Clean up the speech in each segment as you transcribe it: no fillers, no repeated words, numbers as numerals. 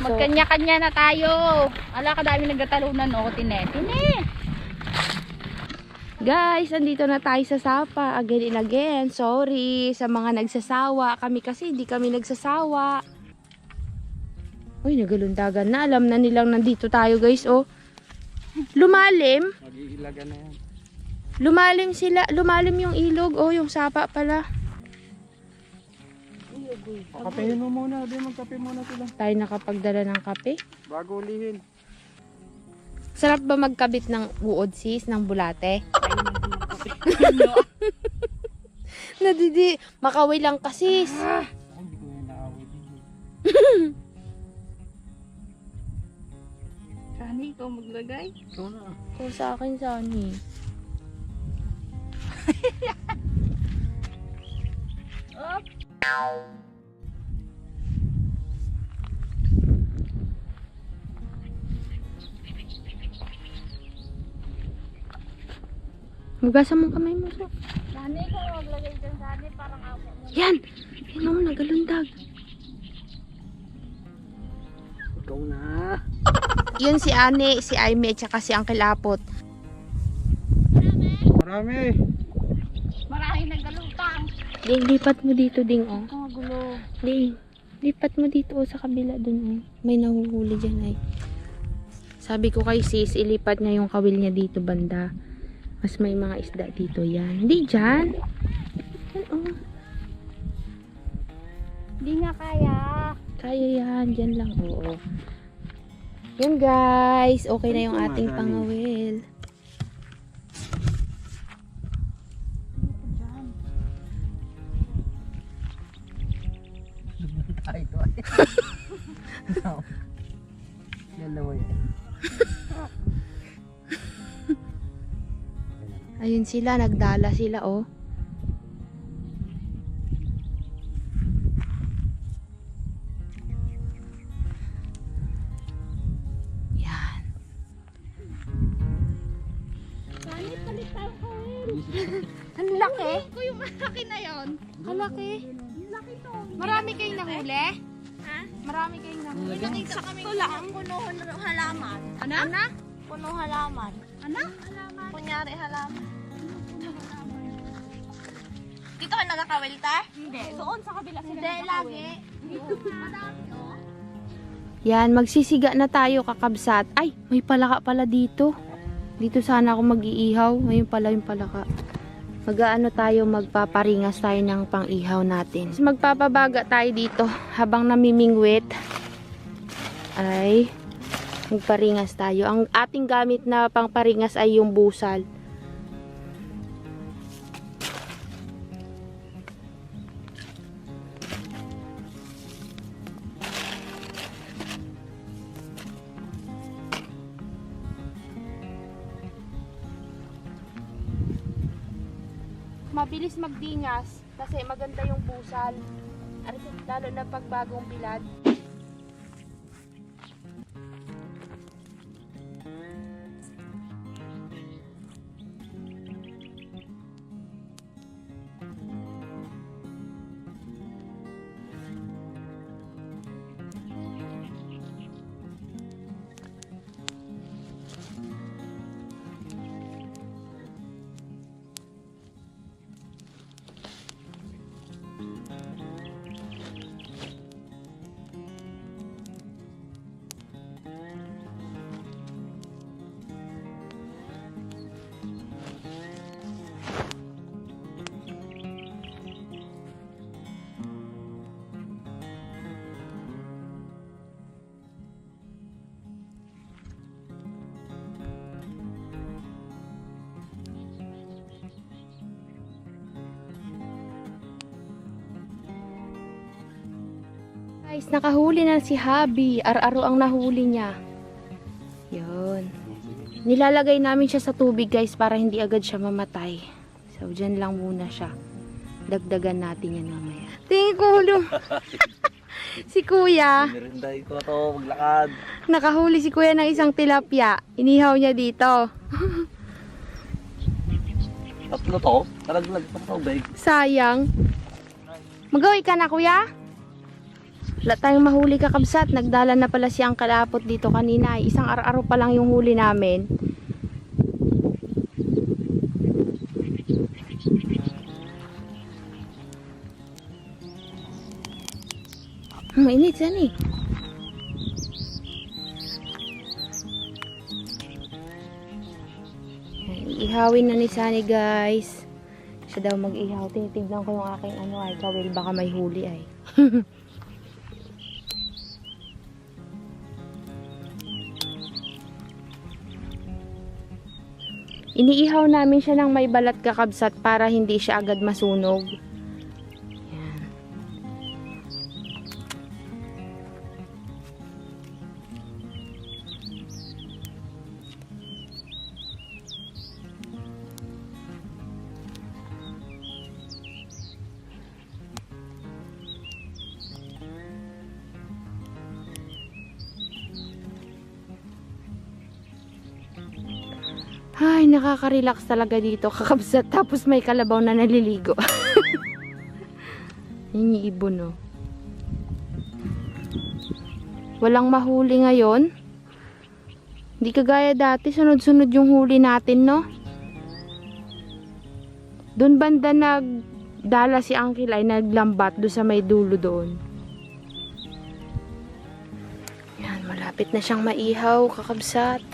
Magkanya-kanya na tayo. Ala, kadami nagtatalunan o, tine. Guys, andito na tayo sa Sapa. Again and again. Sorry sa mga nagsasawa. Kami kasi hindi kami nagsasawa. Uy, nagalundagan na. Alam na nilang nandito tayo guys, oh. Lumalim. Mag-iilaga na yan. Lumalim sila. Lumalim yung ilog. Oh, yung Sapa pala. Kapehin mo muna. Di magkape muna sila. Tayo nakapagdala ng kape. Bago ulihin. Sarap ba magkabit ng uod sis, ng bulate? Nadidi, makaway lang kasis. Hindi ko yung naawit. Sani, ikaw maglagay? Ikaw na. Ikaw sa akin, Sani. Hugasan mo kamay mo, so. Sani, ikaw maglagay dyan, Sani, parang ako mo. Yan! Yan o, nagalundag. Ikaw na. Yun si Ane, si Aime, tsaka si Uncle Apot. Marami. Maraming naggalutang. Ding, lipat mo dito, Ding, oh. Ang gulo. Ding, lipat mo dito, oh, sa kabila dun, oh. May nahuhuli dyan, ay. Sabi ko kay sis, ilipat niya yung kawil niya dito, banda. Mas may mga isda dito, yan. Hindi dyan. Yan, oh. Hindi nga kaya. Kaya yan, dyan lang, oo. Yan guys, okay na yung ating pangawil. Ay, ito. Dalawa yan. Ayun sila, nagdala sila, oh. Yan. Sani, palit tayo ko Ang laki. ko yung malaki na yon. Kalaki. Laki to. Marami kayong nahuli? Ha? Marami kayong nahuli? Nakita kami puno halaman. Ano? Puno halaman. Ano? Kunyari halaman. Dito ka nagkakawil ta? Hindi. Doon sa kabila sila. Hindi, lagi. Dito, madami oh. Yan, magsisiga na tayo kakabsat. Ay, may palaka pala dito. Dito sana ako mag-iihaw. Ngayon pala yung palaka. Mag-aano tayo, magpaparingas tayo ng pang-ihaw natin. Magpapabaga tayo dito habang namimingwit. Ay, magparingas tayo. Ang ating gamit na pangparingas ay yung busal. Mabilis magdingas kasi maganda yung busal. Lalo na pag bagong bilad. Guys, nakahuli na si Habi. Ar-aro ang nahuli niya. Yun. Nilalagay namin siya sa tubig guys para hindi agad siya mamatay. So, dyan lang muna siya. Dagdagan natin yan mamaya. Tingin ko hulo. Si Kuya. Nirinday ko to, maglakad. Nakahuli si Kuya ng isang tilapia. Inihaw niya dito. Tatlo to, talaglag pa sa tubig. Sayang. Magawi ka na, Kuya? Wala tayong mahuli kakabsat. Nagdala na pala siyang kalapot dito kanina. Isang araw pa lang yung huli namin. Mainit yan eh. Ihawin na ni Sunny guys. Siya daw mag-ihaw. Tinitignan ko yung aking ay kawil. Baka may huli ay. Iniihaw namin siya ng may balat kakabsat para hindi siya agad masunog. Yan. Ay, nakaka-relax talaga dito kakabsat. Tapos may kalabaw na naliligo. Yan yung ibon, no? Walang mahuli ngayon. Hindi kagaya dati. Sunod-sunod yung huli natin, no? Doon banda nagdala si Uncle ay naglambat doon sa may dulo doon. Yan, malapit na siyang maihaw kakabsat.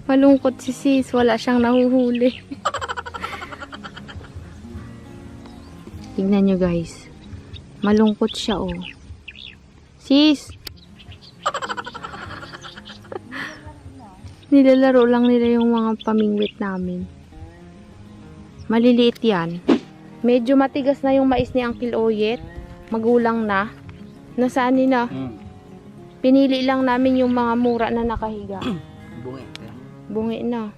Malungkot si sis. Wala siyang nahuhuli. Tingnan nyo guys. Malungkot siya oh. Sis! Nilalaro lang nila yung mga pamingwit namin. Maliliit yan. Medyo matigas na yung mais ni Uncle Oyet. Magulang na. Nasaan nila? Pinili lang namin yung mga mura na nakahiga. Bungi. Bungi na.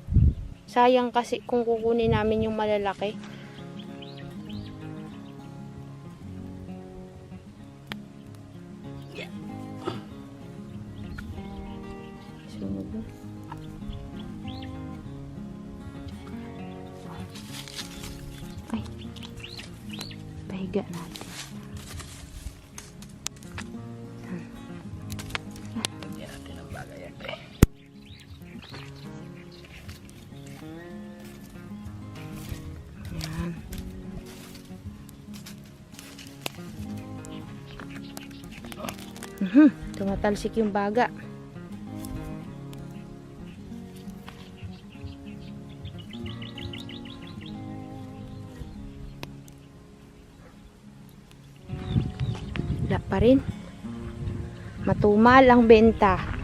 Sayang kasi kung kukunin namin yung malalaki. Sunog na. Ay. Pahiga natin. Lagyan natin ang bagay yan. Yan. Tumatalsik yung baga. Wala pa rin. Matumal ang benta.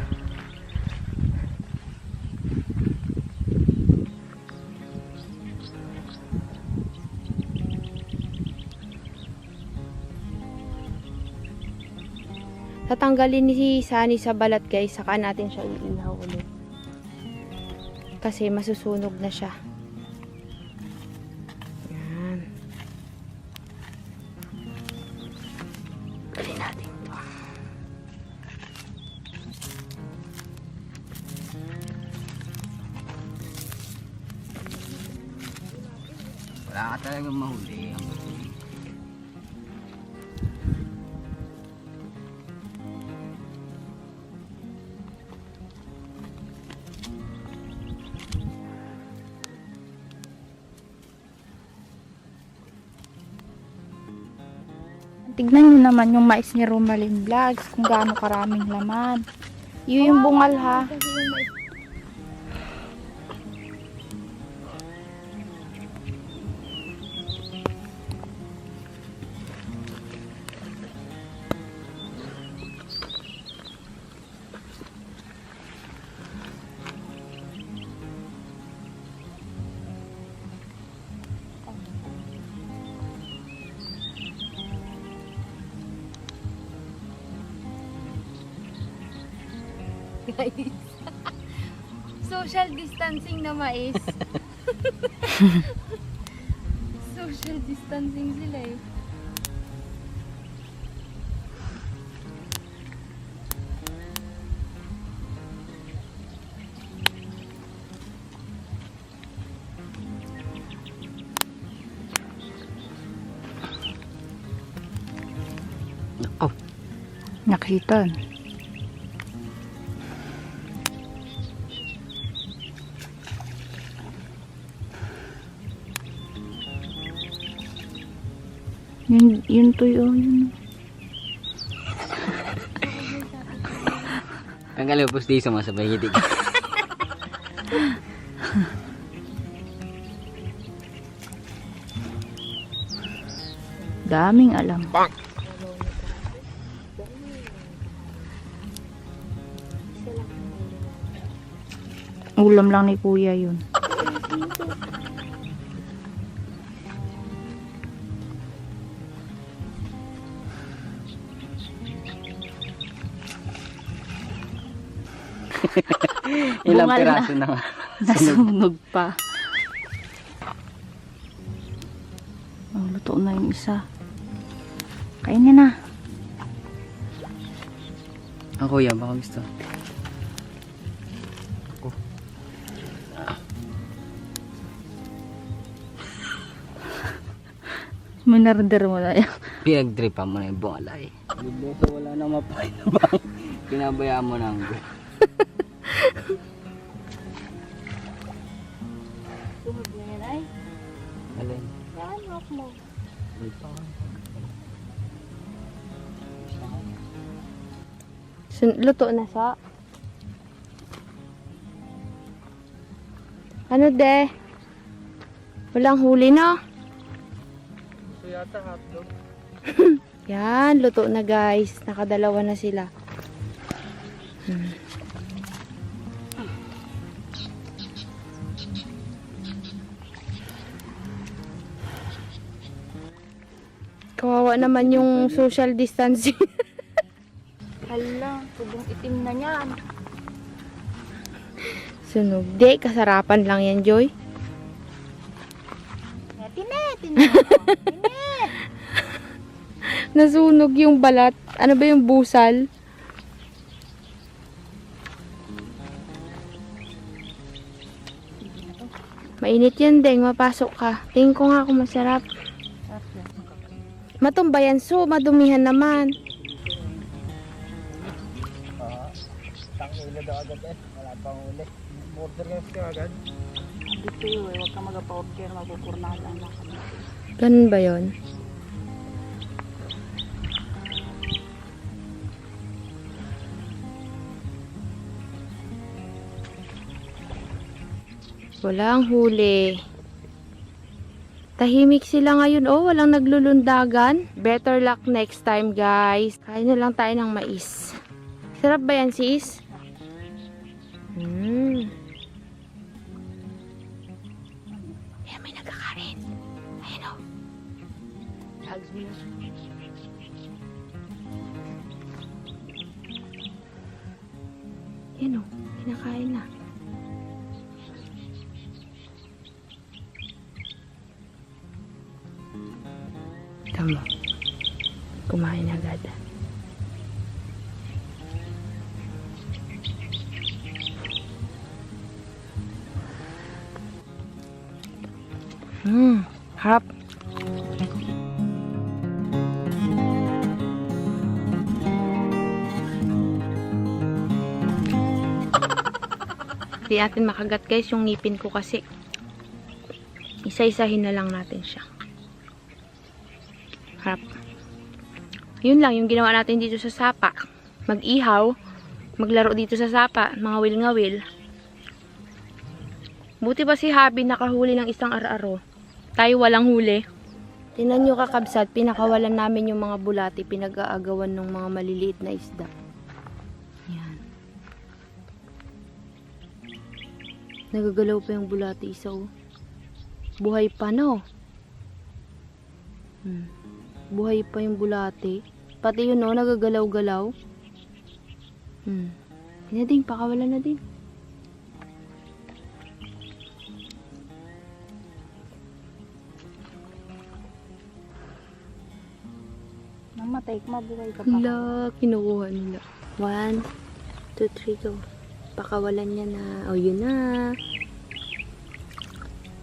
Tatanggalin ni Sunny sa balat guys, saka natin siya iihaw ulit. Kasi masusunog na siya. Yan. Galin natin ito. Wala ka talagang mahuli. Tignan nyo naman yung mais ni Romalyn Vlogs kung gaano karaming laman. Yun yung bungal ha. guys. Social distancing na mais. Social distancing sila eh. Oh, Nakita. Yun tuyo, yun. ang kalupos di sa masabay hitik. Daming alam. Ulam lang ni kuya yun. Ilang Bungal piraso na. Nasunog pa. Oh, luto na yung isa. Kainin na. Ang kuya, baka gusto. Minarder mo na yan. Pinag-dripan mo na yung bungalay. Bigla wala nang mapakinabangan. Pinabayaan mo na ang Sunog na yan ay. alin. Yan, off mo. Luto na sa. Ano de? Walang huli na. Ito yata hotdog. Yan, luto na guys. Nakadalawa na sila. Kawawa naman yung social distancing. Hala, sobrang itim na yan. Sunog. Di, kasarapan lang yan, Joy. Tinet. Nasunog yung balat. Ano ba yung busal? Mainit yan, Deng. Mapasok ka. Tingin ko nga kung masarap. Matumbayan, so madumihan naman. Tangilo daw agad eh. Wala pang uli. Border ka agad. Dito yun, huwag ka mag-pa-order, magpupurnalan na kami. Ganun ba yun? Walang huli. Tahimik sila ngayon. Oh, walang naglulundagan. Better luck next time, guys. Kain na lang tayo ng mais. Sarap ba yan, sis? Ayan, may nagkakain. Ayan, oh. Hugs me. Ayan, oh. Kinakain na. Tama. Kumain agad. Harap. Di natin makagat guys yung ngipin ko kasi. Isa-isahin na lang natin siya. Harap. Yun lang yung ginawa natin dito sa sapa. Mag-ihaw. Maglaro dito sa sapa. Mga wil-ngawil. Buti ba si Habi nakahuli ng isang ar-aro? Tayo walang huli. Tingnan nyo kakabsat, pinakawalan namin yung mga bulati, pinag-aagawan ng mga maliliit na isda. Yan. Nagagalaw pa yung bulati isa oh. Buhay pa no? Buhay pa yung bulati. Pati yun oh, nagagalaw-galaw. Yan na din, pakawala na din. Mamatay, mabuhay ka pa. Hala, kinukuha nila. 1, 2, 3, go. Pakawalan niya na. O, yun na.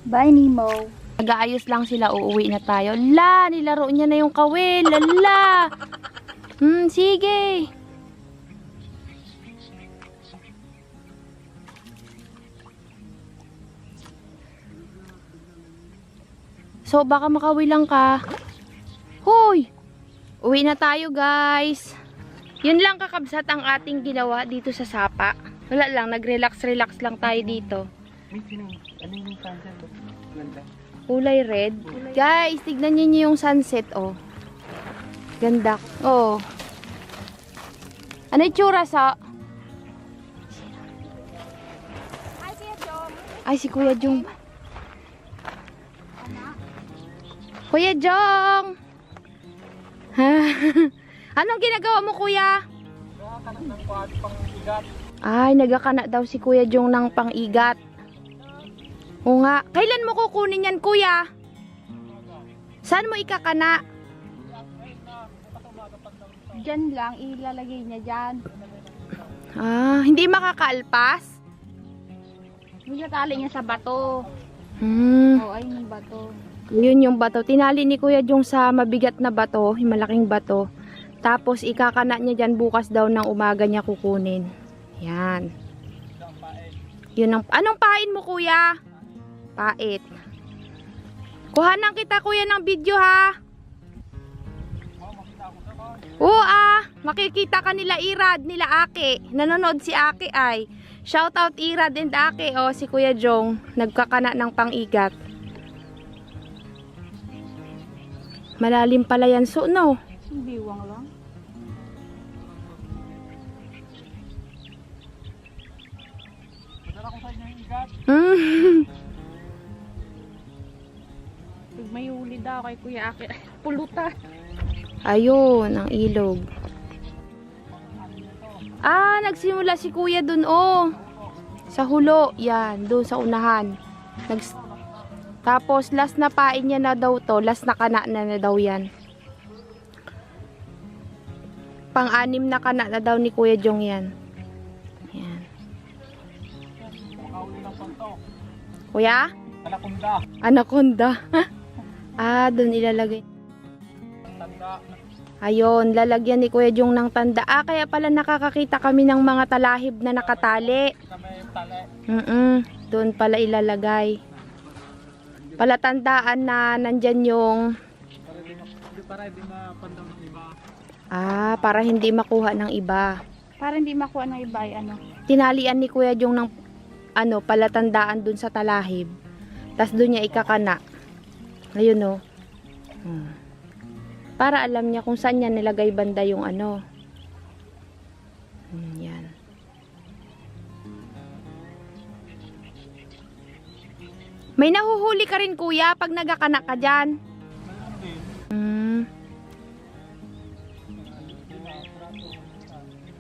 Bye, Nemo. Nag-aayos lang sila, uuwi na tayo. La, nilaro niya na yung kawil. Lala. Sige. So, baka makawilang ka. Hoy! Uwi na tayo, guys. Yun lang kakabsat ang ating ginawa dito sa Sapa. Wala lang, nag-relax-relax lang tayo dito. Ano yung sunset? Ganda. Kulay red. Guys, tignan niyo yung sunset, oh. Ganda. Oh. Ano yung tsura sa... Ay, si Kuya Jong. Kuya Jong! Ha? Anong ginagawa mo, Kuya? Ay, nagakana daw si Kuya Jong ng pang-igat. O nga. Kailan mo kukunin yan, Kuya? Saan mo ikakana? Diyan lang, ilalagay niya dyan. Ah, hindi makakaalpas? Nilatali niya sa bato. Hmm. Ayun yung bato. Yun yung bato. Tinali ni Kuya Jong sa mabigat na bato, yung malaking bato. Tapos ikakana niya dyan bukas daw ng umaga niya kukunin. Yan. Yun ang... Anong pain mo, Kuya? Pait. Kuhanan kita, Kuya, ng video, ha? Oo, makikita ka nila Irad, nila Aki. Nanonood si Aki ay. Shout out Irad and Aki. O, si Kuya Jong, nagkakana ng pang-igat. Malalim pala yan, so, no? Biwang lang. Pag may uli daw kay Kuya Aki, pulutan. Ayun, ang ilog. Ah, nagsimula si Kuya dun, oh. Sa hulo, yan, doon sa unahan. Tapos, last na pain niya na daw to. Last na kana na daw yan. Pang-anim na kana na daw ni Kuya Jong yan. Yan. Kuya? Anaconda. Anaconda. Ah, doon ilalagay. Ayun, lalagyan ni Kuya Jong ng tanda. Ah, kaya pala nakakakita kami ng mga talahib na nakatali. Doon pala ilalagay. Palatandaan na nandyan yung... Para hindi mapandang ng iba. Ah, para hindi makuha ng iba. Para hindi makuha ng iba ay ano. Tinalian ni Kuya Jong ng palatandaan dun sa talahib. Tapos dun niya ikakana. Ayun, oh. Para alam niya kung saan niya nilagay banda yung ano. Yan. May nahuhuli ka rin, Kuya, pag nagakana ka dyan.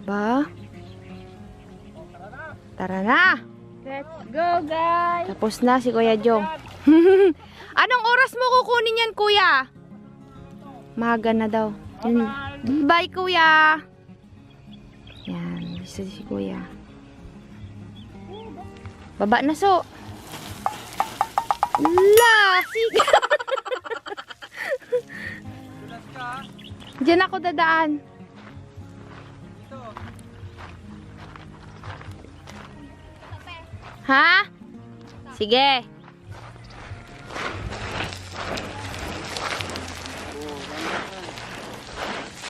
Ba? Tara na! Let's go, guys! Tapos na si Kuya Jong. Anong oras mo kukunin yan, Kuya? Maga na daw. Yun. Bye, Kuya! Yan, isa si Kuya. Baba na, so. La! Sige! Diyan ako dadaan. Ha? Sige.